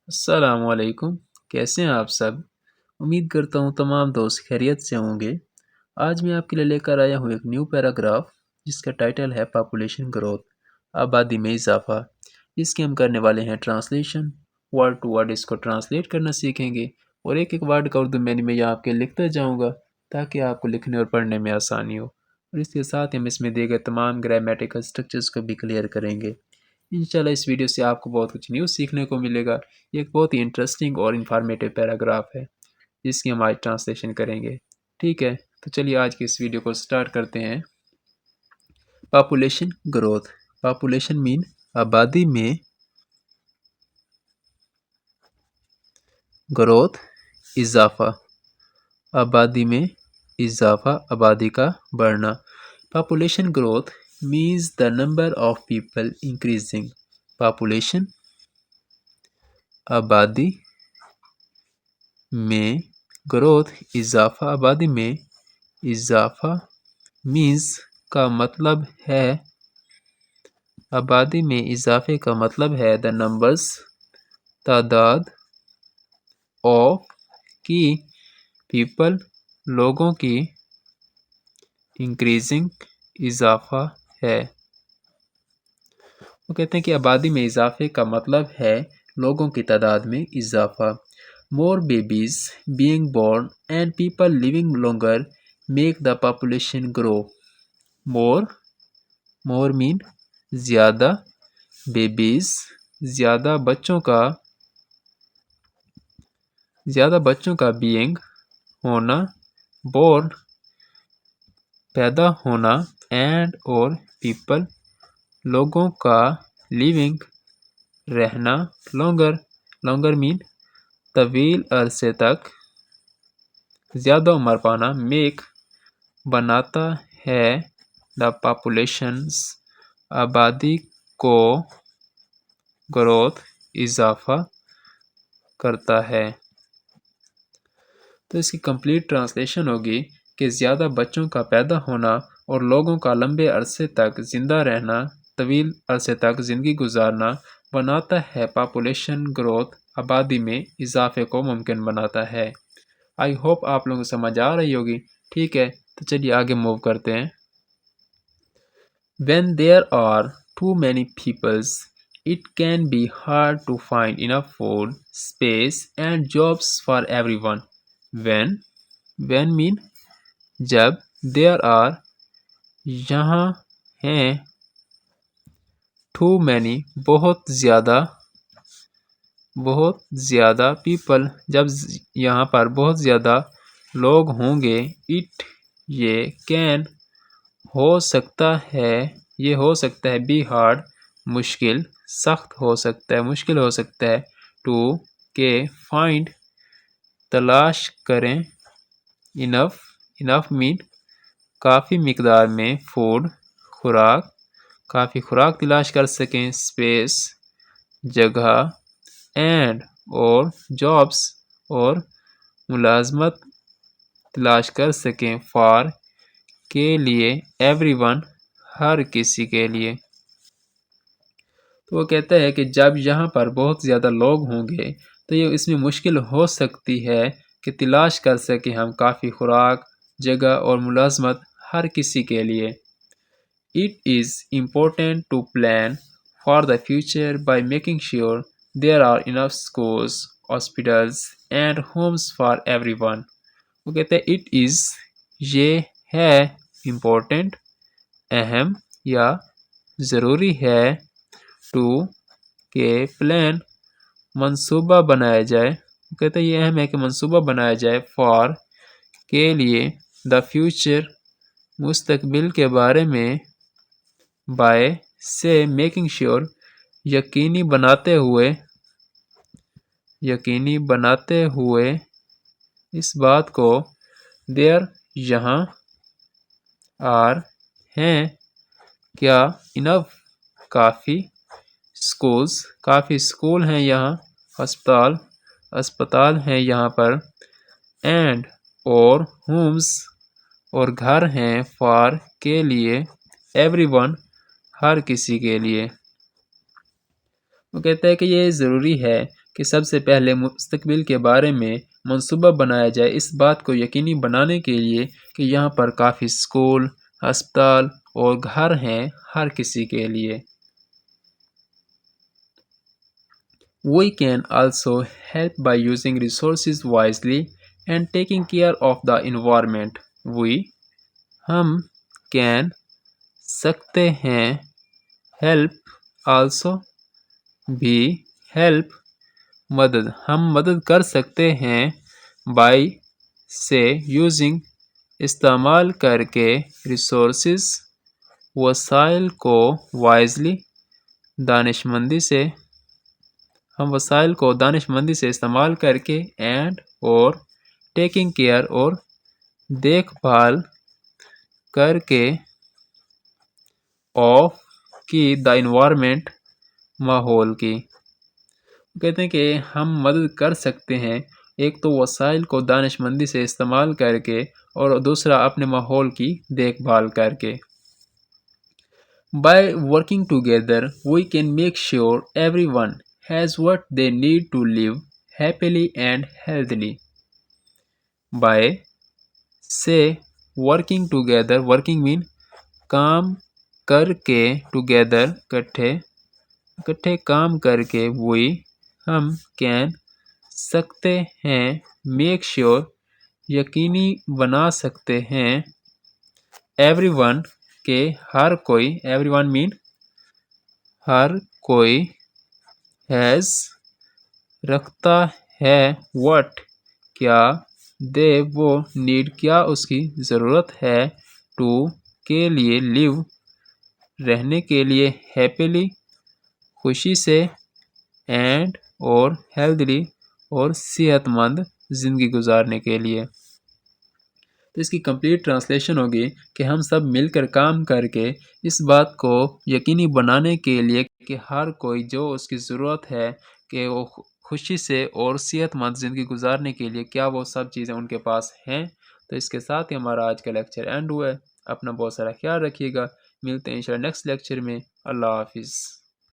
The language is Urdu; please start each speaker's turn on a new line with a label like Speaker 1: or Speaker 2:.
Speaker 1: السلام علیکم، کیسے ہیں آپ سب؟ امید کرتا ہوں تمام دوست خیریت سے ہوں گے۔ آج میں آپ کے لیے لے کر آیا ہوں ایک نیو پیراگراف جس کا ٹائٹل ہے پاپولیشن گروتھ، آبادی میں اضافہ۔ اس کے ہم کرنے والے ہیں ٹرانسلیشن، ورڈ ٹو ورڈ اس کو ٹرانسلیٹ کرنا سیکھیں گے، اور ایک ایک ورڈ کا اردو میں یہاں آپ کے لکھتا جاؤں گا تاکہ آپ کو لکھنے اور پڑھنے میں آسانی ہو، اور اس کے ساتھ ہم اس میں دیے گئے تمام گرامیٹیکل سٹرکچرز کو بھی کلیئر کریں گے۔ انشاءاللہ اس ویڈیو سے آپ کو بہت کچھ نیو سیکھنے کو ملے گا۔ یہ ایک بہت ہی انٹرسٹنگ اور انفارمیٹیو پیراگراف ہے جس کی ہم آج ٹرانسلیشن کریں گے۔ ٹھیک ہے، تو چلیے آج کی اس ویڈیو کو سٹارٹ کرتے ہیں۔ پاپولیشن گروتھ، پاپولیشن مین آبادی میں گروتھ اضافہ، آبادی میں اضافہ، آبادی کا بڑھنا۔ Population growth means the number of people increasing. Population آبادی میں گروتھ اضافہ، آبادی میں اضافہ means کا مطلب ہے، آبادی میں اضافے کا مطلب ہے the numbers تعداد of کی people لوگوں کی increasing اضافہ ہے۔ وہ کہتے ہیں کہ آبادی میں اضافے کا مطلب ہے لوگوں کی تعداد میں اضافہ۔ More babies being born and people living longer make the population grow. More mean زیادہ، babies زیادہ بچوں کا being ہونا، born پیدا ہونا، and اور people لوگوں کا living رہنا، longer mean طویل عرصے تک، زیادہ عمر پانا، make بناتا ہے the populations آبادی کو growth اضافہ کرتا ہے۔ تو اس کی کمپلیٹ ٹرانسلیشن ہوگی کہ زیادہ بچوں کا پیدا ہونا اور لوگوں کا لمبے عرصے تک زندہ رہنا، طویل عرصے تک زندگی گزارنا بناتا ہے پاپولیشن گروتھ، آبادی میں اضافے کو ممکن بناتا ہے۔ آئی ہوپ آپ لوگوں کو سمجھ آ رہی ہوگی۔ ٹھیک ہے، تو چلیے آگے موو کرتے ہیں۔ When there are too many peoples, it can be hard to find enough food, space, and jobs for everyone. When mean جب، there are یہاں ہیں، too many بہت زیادہ people جب یہاں پر بہت زیادہ لوگ ہوں گے، it یہ can ہو سکتا ہے be hard مشکل، سخت ہو سکتا ہے، مشکل ہو سکتا ہے، to کہ find تلاش کریں، enough mean کافی مقدار میں، food خوراک، کافی خوراک تلاش کر سکیں، space جگہ، and اور jobs اور ملازمت تلاش کر سکیں، for کے لیے، everyone ہر کسی کے لیے۔ تو وہ کہتا ہے کہ جب یہاں پر بہت زیادہ لوگ ہوں گے تو یہ اس میں مشکل ہو سکتی ہے کہ تلاش کر سکیں ہم کافی خوراک، جگہ اور ملازمت ہر کسی کے لیے۔ It is important to plan for the future by making sure there are enough schools, hospitals, and homes for everyone. وہ کہتے ہیں it is یہ ہے important اہم یا ضروری ہے to کہ plan منصوبہ بنایا جائے، وہ کہتے ہیں یہ اہم ہے کہ منصوبہ بنایا جائے for کے لیے the future مستقبل کے بارے میں by سے making sure یقینی بناتے ہوئے اس بات کو there یہاں are ہیں کیا enough کافی schools کافی اسکول ہیں یہاں اسپتال ہیں یہاں پر and اور homes اور گھر ہیں for کے لیے everyone ہر کسی کے لیے۔ وہ کہتا ہے کہ یہ ضروری ہے کہ سب سے پہلے مستقبل کے بارے میں منصوبہ بنایا جائے، اس بات کو یقینی بنانے کے لیے کہ یہاں پر کافی اسکول، ہسپتال اور گھر ہیں ہر کسی کے لیے۔ We can also help by using resources wisely and taking care of the environment. ہم can سکتے ہیں help also بھی help مدد، ہم مدد کر سکتے ہیں by سے using استعمال کر کے resources وسائل کو wisely دانشمندی سے، ہم وسائل کو دانشمندی سے استعمال کر کے and اور taking care اور دیکھ بھال کر کے of کی the environment ماحول کی۔ کہتے ہیں کہ ہم مدد کر سکتے ہیں ایک تو وسائل کو دانشمندی سے استعمال کر کے اور دوسرا اپنے ماحول کی دیکھ بھال کر کے۔ By working together, we can make sure everyone has what they need to live happily and healthily. By سے working together, working mean کام کر کے together اکٹھے کام کر کے we ہم can سکتے ہیں make sure یقینی بنا سکتے ہیں everyone کہ ہر کوئی everyone mean ہر کوئی has رکھتا ہے what کیا they وہ need کیا اس کی ضرورت ہے to کے لیے live رہنے کے لیے happily خوشی سے and اور healthily اور صحت مند زندگی گزارنے کے لیے۔ تو اس کی کمپلیٹ ٹرانسلیشن ہوگی کہ ہم سب مل کر کام کر کے اس بات کو یقینی بنانے کے لیے کہ ہر کوئی جو اس کی ضرورت ہے کہ وہ خوشی سے اور صحت مند زندگی گزارنے کے لیے کیا وہ سب چیزیں ان کے پاس ہیں۔ تو اس کے ساتھ ہی ہمارا آج کا لیکچر اینڈ ہوا ہے۔ اپنا بہت سارا خیال رکھیے گا، ملتے ہیں انشاءاللہ نیکسٹ لیکچر میں۔ اللہ حافظ۔